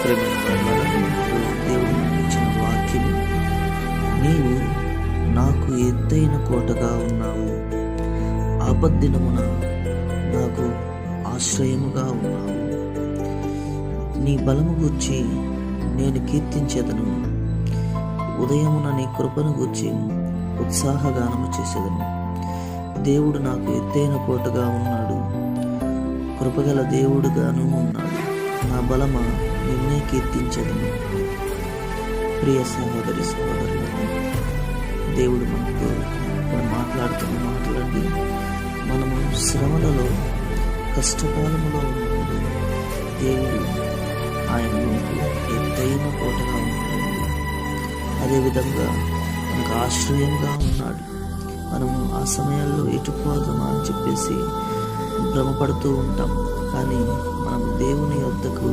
ప్రేమైన వారలారా, దేవుడు మనకి ఇచ్చిన వాక్యము, నీవు నాకు ఎత్తైన కోటగా ఉన్నావు, ఆపద్దినమున నాకు ఆశ్రయముగా ఉన్నావు. నీ బలము గూర్చి నేను కీర్తించేదను, ఉదయమున నీ కృపను గూర్చి ఉత్సాహగానము చేసేదను. దేవుడు నాకు ఎత్తైన కోటగా ఉన్నాడు, కృపగల దేవుడుగాను ఉన్నాడు. నా బలమా, నిన్నే కీర్తించేదను. ప్రియ సహోదరి సహోదరులను, దేవుడు మనతో మాట్లాడుతున్న మాటలండి. మనము శ్రమలలో, కష్టకాలములో ఉన్నప్పుడు దేవుడు ఆయన మనకు ఎత్తైన కోటగా ఉన్నాడండి. అదేవిధంగా మనకు ఆశ్రయంగా ఉన్నాడు. మనము ఆ సమయాల్లో ఎటుపోదామా అని చెప్పేసి భ్రమపడుతూ ఉంటాం. కానీ మనం దేవుని యొద్దకు